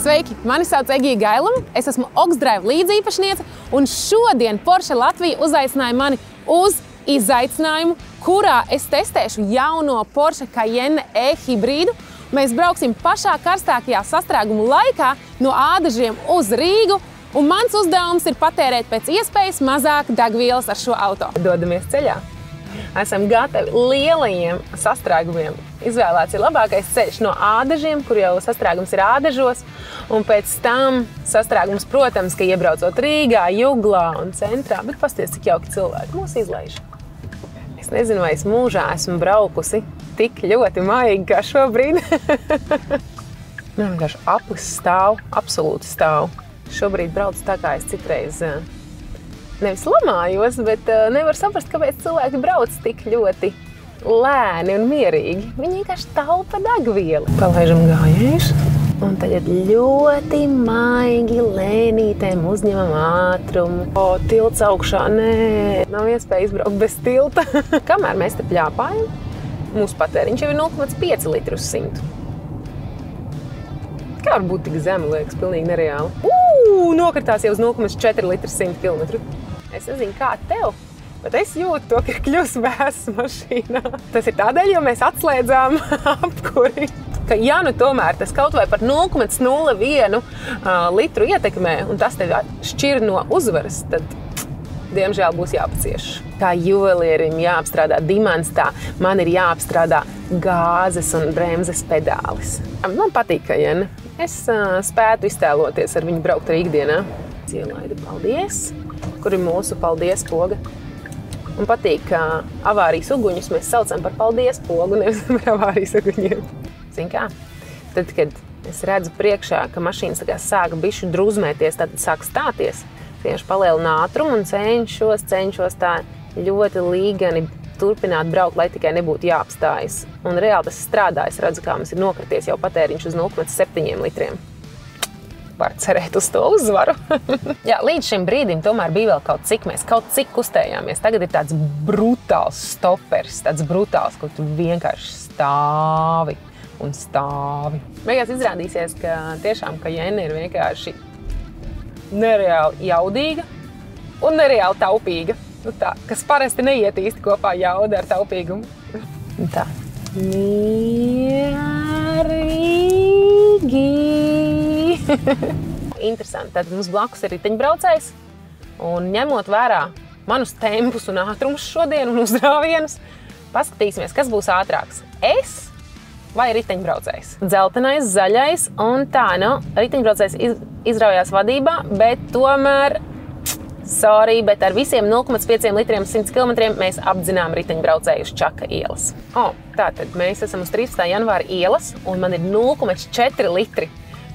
Sveiki! Mani sauc Egija Gailuma, es esmu Oksdrive līdzīpašniece, un šodien Porsche Latvija uzaicināja mani uz izaicinājumu, kurā es testēšu jauno Porsche Cayenne e-hibrīdu. Mēs brauksim pašā karstākajā sastrēguma laikā no Ādažiem uz Rīgu, un mans uzdevums ir patērēt pēc iespējas mazāk degvielas ar šo auto. Dodamies ceļā. Esam gatavi lielajiem sastrēgumiem. Izvēlēts ir labākais ceļš no Ādažiem, kur jau sastrēgums ir Ādažos, un pēc tam sastrēgums, protams, ka iebraucot Rīgā, Juglā un centrā, bet pasties, cik jauki cilvēki mūs izlaiž. Es nezinu, vai es mūžā esmu braukusi tik ļoti maigi kā šobrīd. Vienkārši aplis stāv, absolūti stāv. Šobrīd braucu tā, kā es citreiz nevis lamājos, bet nevar saprast, kāpēc cilvēki brauc tik ļoti lēni un mierīgi. Viņi vienkārši taupa degvielu. Palaižam gājējus. Un tagad ļoti maigi lēnītēm uzņemam ātrumu. Tilts augšā, nē, nav iespēja izbraukt bez tilta. Kamēr mēs te pļāpājam, mūsu patēriņš jau ir 0,5 litru uz 100. Kā var būt tik zemi, liekas, pilnīgi nereāli. Nokritās jau uz 0,4 litru 100 km. Es nezinu, kā tev, bet es jūtu to, ka ir kļūst vēss mašīnā. Tas ir tādēļ, jo mēs atslēdzām apkuri. Ka ja nu tomēr tas kaut vai par 0,01 litru ietekmē, un tas tevi šķir no uzvaras, tad, diemžēl, būs jāpacieš. Kā juvelierim jāapstrādā dimants, tā man ir jāapstrādā gāzes un bremzes pedālis. Man patīk Cayenne. Es spētu iztēloties ar viņu braukt arī ikdienā. Ielaida paldies, kur ir mūsu paldies poga. Man patīk, ka avārijas uguņus mēs saucam par paldies pogu, nevis par avārijas uguņiem. Zin kā? Tad, kad es redzu priekšā, ka mašīnas sāka bišķi druzmēties, tad sāk stāties, vienkārši palielina ātrumu un cenšos tā ļoti līgani turpināt braukt, lai tikai nebūtu jāapstājas. Un reāli tas strādā. Es redzu, kā mums ir nokrities jau patēriņš uz 0,7 litriem. Var cerēt uz to uzvaru. Jā, līdz šim brīdim tomēr bija vēl mēs kaut cik kustējāmies. Tagad ir tāds brutāls stoperis, tāds brutāls, kur tu vienkārši stāvi un stāvi. Beigās izrādīsies, ka tiešām Cayenne ir vienkārši nereāli jaudīga un nereāli taupīga. Tā, kas parasti neiet īsti kopā jauda ar taupīgumu. Tā. Mierīgi. Interesanti. Tad mums blakus ir riteņbraucējs. Un ņemot vērā manus tempus un ātrumus šodien un uzrāvienus, paskatīsimies, kas būs ātrāks. Es vai riteņbraucējs? Dzeltenais, zaļais un tā, riteņbraucējs izraujās vadībā, bet tomēr sorry, bet ar visiem 0,5 litriem 100 km mēs apdzinām riteņbraucēju uz Čaka ielas. Tātad mēs esam uz 13. janvāra ielas, un man ir 0,4 litri.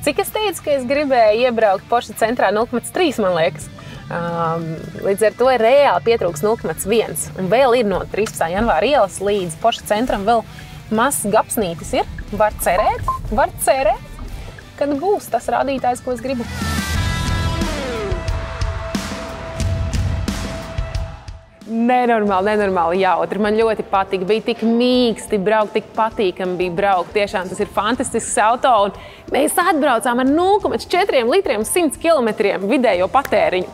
Cik es teicu, ka es gribēju iebraukt Porsche centrā 0,3, man liekas. Līdz ar to ir reāli pietrūks 0,1. Un vēl ir no 13. janvāra ielas līdz Porsche centram vēl mazs gapsnītis ir. Var cerēt, kad būs tas rādītājs, ko es gribu. Nenormāli jautri. Man ļoti patika. Bija tik mīksti braukt, tik patīkami bija braukt. Tiešām tas ir fantastisks auto. Un mēs atbraucām ar 0,4 litriem 100 km vidējo patēriņu.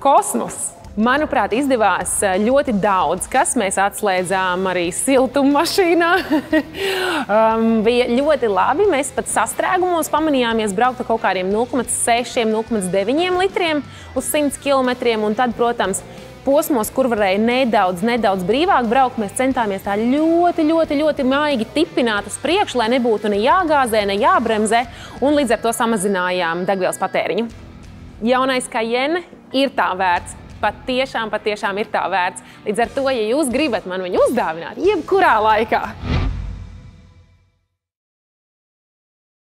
Kosmos! Manuprāt, izdevās ļoti daudz, kas mēs atslēdzām arī siltuma mašīnā. Bija ļoti labi. Mēs pat sastrēgumos pamanījāmies braukt ar kaut kādiem 0,6, 0,9 litriem uz 100 km. Un tad, protams, posmos, kur varēja nedaudz brīvāk braukt, mēs centāmies tā ļoti maigi tipināt uz priekšu, lai nebūtu ne jāgāzē, ne jābremzē, un līdz ar to samazinājām degvielas patēriņu. Jaunais Cayenne ir tā vērts. Patiešām ir tā vērts. Līdz ar to, ja jūs gribat man viņu uzdāvināt, jebkurā laikā,